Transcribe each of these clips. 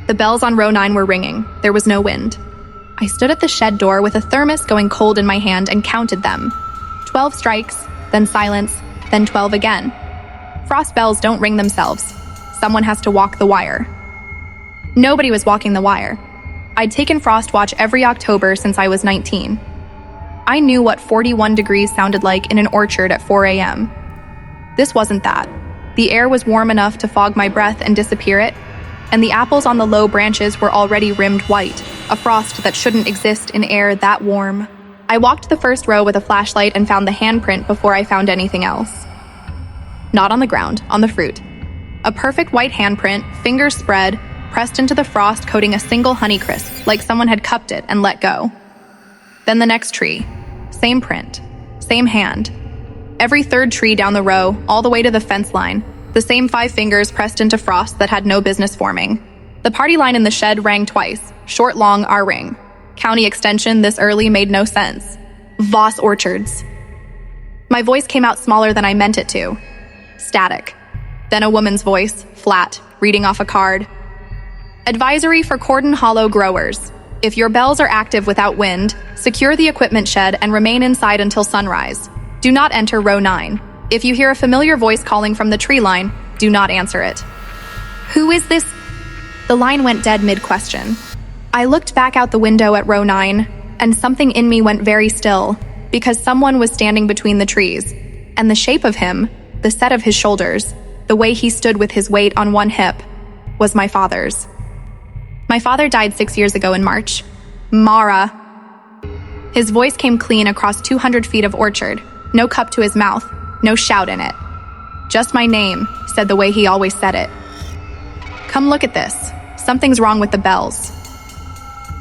The bells on row 9 were ringing. There was no wind. I stood at the shed door with a thermos going cold in my hand and counted them. 12 strikes, then silence, then 12 again. Frost bells don't ring themselves. Someone has to walk the wire. Nobody was walking the wire. I'd taken frost watch every October since I was 19. I knew what 41 degrees sounded like in an orchard at 4 a.m. This wasn't that. The air was warm enough to fog my breath and disappear it, and the apples on the low branches were already rimmed white, a frost that shouldn't exist in air that warm. I walked the first row with a flashlight and found the handprint before I found anything else. Not on the ground, on the fruit. A perfect white handprint, fingers spread, pressed into the frost, coating a single Honeycrisp, like someone had cupped it and let go. Then the next tree. Same print. Same hand. Every third tree down the row, all the way to the fence line. The same 5 fingers pressed into frost that had no business forming. The party line in the shed rang twice. Short, long, our ring. County extension this early made no sense. Voss Orchards. My voice came out smaller than I meant it to. Static. Then a woman's voice, flat, reading off a card. Advisory for Cordon Hollow growers. If your bells are active without wind, secure the equipment shed and remain inside until sunrise. Do not enter row 9. If you hear a familiar voice calling from the tree line, do not answer it. Who is this? The line went dead mid-question. I looked back out the window at row 9, and something in me went very still, because someone was standing between the trees, and the shape of him, the set of his shoulders, the way he stood with his weight on one hip, was my father's. My father died 6 years ago in March. Mara. His voice came clean across 200 feet of orchard, no cup to his mouth, no shout in it. Just my name, said the way he always said it. Come look at this. Something's wrong with the bells.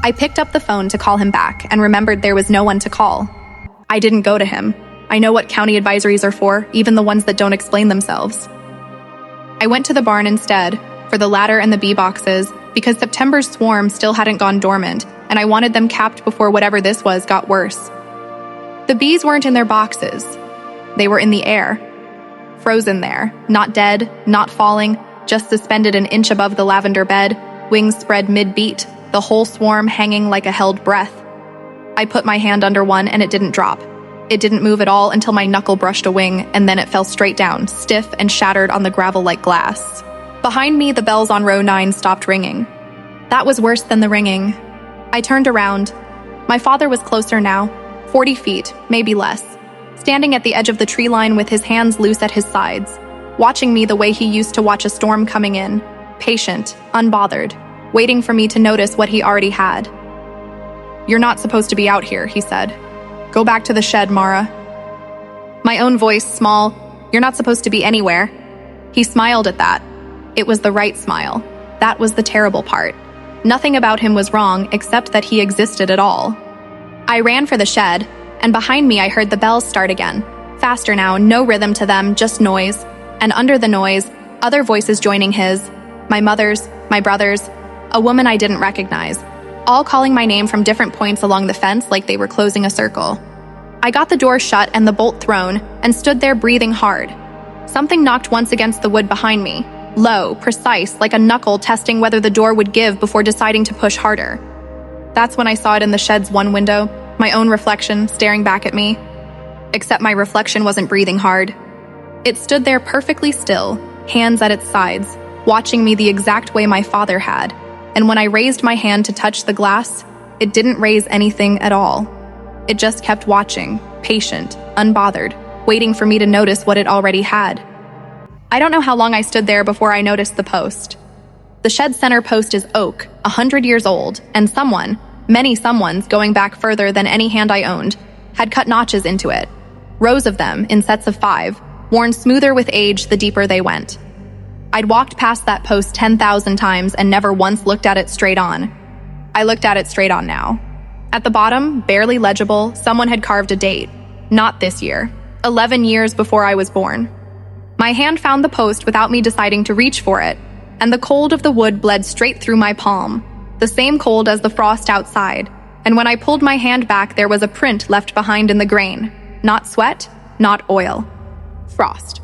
I picked up the phone to call him back and remembered there was no one to call. I didn't go to him. I know what county advisories are for, even the ones that don't explain themselves. I went to the barn instead, for the ladder and the bee boxes, because September's swarm still hadn't gone dormant, and I wanted them capped before whatever this was got worse. The bees weren't in their boxes. They were in the air. Frozen there, not dead, not falling, just suspended an inch above the lavender bed, wings spread mid-beat, the whole swarm hanging like a held breath. I put my hand under one and it didn't drop. It didn't move at all until my knuckle brushed a wing, and then it fell straight down, stiff and shattered on the gravel like glass. Behind me, the bells on row 9 stopped ringing. That was worse than the ringing. I turned around. My father was closer now, 40 feet, maybe less, standing at the edge of the tree line with his hands loose at his sides, watching me the way he used to watch a storm coming in, patient, unbothered, waiting for me to notice what he already had. "You're not supposed to be out here," he said. "Go back to the shed, Mara." My own voice, small, "You're not supposed to be anywhere." He smiled at that. It was the right smile. That was the terrible part. Nothing about him was wrong except that he existed at all. I ran for the shed, and behind me I heard the bells start again. Faster now, no rhythm to them, just noise. And under the noise, other voices joining his. My mother's, my brother's, a woman I didn't recognize, all calling my name from different points along the fence like they were closing a circle. I got the door shut and the bolt thrown, and stood there breathing hard. Something knocked once against the wood behind me. Low, precise, like a knuckle testing whether the door would give before deciding to push harder. That's when I saw it in the shed's one window, my own reflection staring back at me. Except my reflection wasn't breathing hard. It stood there perfectly still, hands at its sides, watching me the exact way my father had, and when I raised my hand to touch the glass, it didn't raise anything at all. It just kept watching, patient, unbothered, waiting for me to notice what it already had. I don't know how long I stood there before I noticed the post. The shed center post is oak, 100 years old, and someone, many someones going back further than any hand I owned, had cut notches into it. Rows of them, in sets of 5, worn smoother with age the deeper they went. I'd walked past that post 10,000 times and never once looked at it straight on. I looked at it straight on now. At the bottom, barely legible, someone had carved a date. Not this year. 11 years before I was born. My hand found the post without me deciding to reach for it, and the cold of the wood bled straight through my palm, the same cold as the frost outside, and when I pulled my hand back there was a print left behind in the grain. Not sweat, not oil. Frost.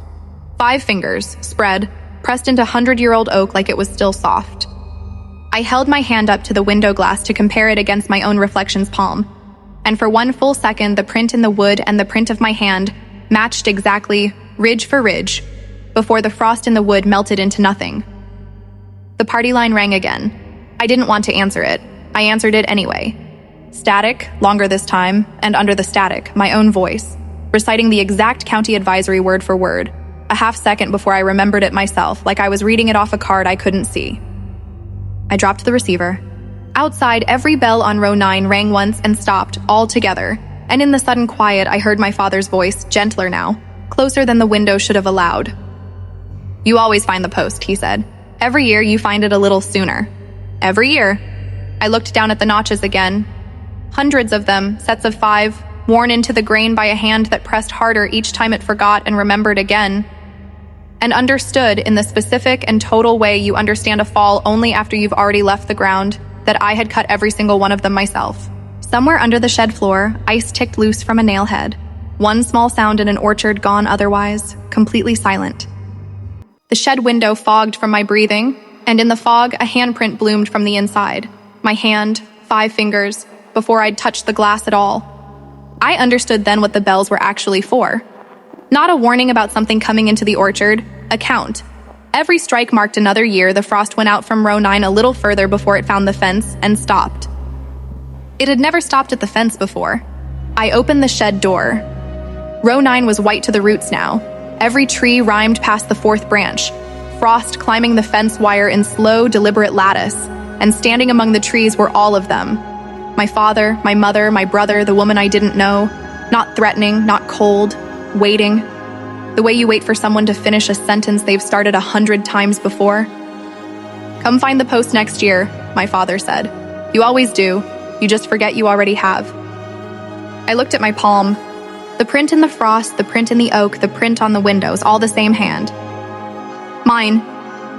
5 fingers, spread, pressed into 100-year-old oak like it was still soft. I held my hand up to the window glass to compare it against my own reflection's palm, and for one full second the print in the wood and the print of my hand matched exactly, ridge for ridge, before the frost in the wood melted into nothing. The party line rang again. I didn't want to answer it. I answered it anyway. Static, longer this time, and under the static, my own voice, reciting the exact county advisory word for word, a half second before I remembered it myself, like I was reading it off a card I couldn't see. I dropped the receiver. Outside, every bell on row 9 rang once and stopped, all together, and in the sudden quiet I heard my father's voice, gentler now, closer than the window should have allowed. "You always find the post," he said. "Every year you find it a little sooner." Every year. I looked down at the notches again. Hundreds of them, sets of 5, worn into the grain by a hand that pressed harder each time it forgot and remembered again, and understood in the specific and total way you understand a fall only after you've already left the ground, that I had cut every single one of them myself. Somewhere under the shed floor, ice ticked loose from a nail head. One small sound in an orchard gone otherwise, completely silent. The shed window fogged from my breathing, and in the fog a handprint bloomed from the inside. My hand, 5 fingers, before I'd touched the glass at all. I understood then what the bells were actually for. Not a warning about something coming into the orchard, a count. Every strike marked another year. The frost went out from row 9 a little further before it found the fence and stopped. It had never stopped at the fence before. I opened the shed door. Row 9 was white to the roots now. Every tree rhymed past the 4th branch, frost climbing the fence wire in slow, deliberate lattice, and standing among the trees were all of them. My father, my mother, my brother, the woman I didn't know, not threatening, not cold, waiting, the way you wait for someone to finish a sentence they've started 100 times before. "Come find the post next year," my father said. "You always do. You just forget you already have." I looked at my palm. The print in the frost, the print in the oak, the print on the windows, all the same hand. Mine.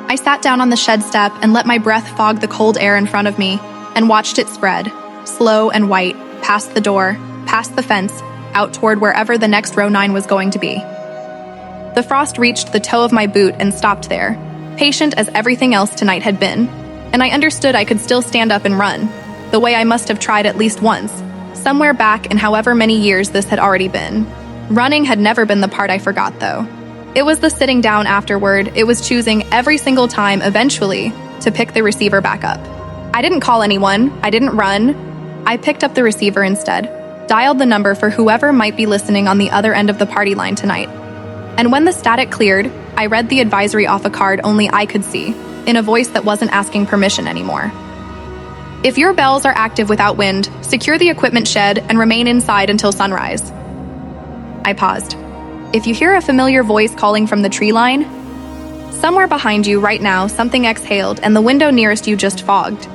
I sat down on the shed step and let my breath fog the cold air in front of me and watched it spread, slow and white, past the door, past the fence, out toward wherever the next row 9 was going to be. The frost reached the toe of my boot and stopped there, patient as everything else tonight had been, and I understood I could still stand up and run, the way I must have tried at least once, somewhere back in however many years this had already been. Running had never been the part I forgot, though. It was the sitting down afterward. It was choosing every single time, eventually, to pick the receiver back up. I didn't call anyone. I didn't run. I picked up the receiver instead, dialed the number for whoever might be listening on the other end of the party line tonight. And when the static cleared, I read the advisory off a card only I could see, in a voice that wasn't asking permission anymore. "If your bells are active without wind, secure the equipment shed and remain inside until sunrise." I paused. "If you hear a familiar voice calling from the tree line," somewhere behind you right now something exhaled and the window nearest you just fogged.